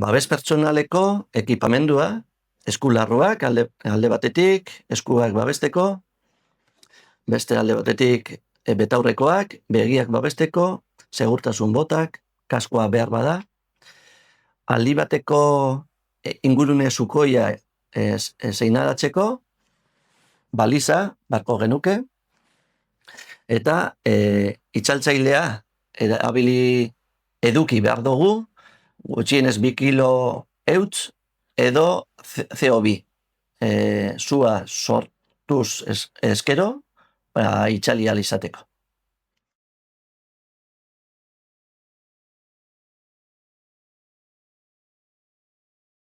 babes pertsonaleko ekipamendua, eskularruak alde batetik, eskuak babesteko, beste alde batetik betaurrekoak, begiak babesteko, segurtasun botak, kaskoa behar bada, aldi bateko ingurune sukoia zeinalatzeko, baliza barko genuke, eta itzaltzailea erabili eduki behar dugu, gutxienez 2 kilo eutz edo CO2 sua sortuz eskero, itzali ahal izateko.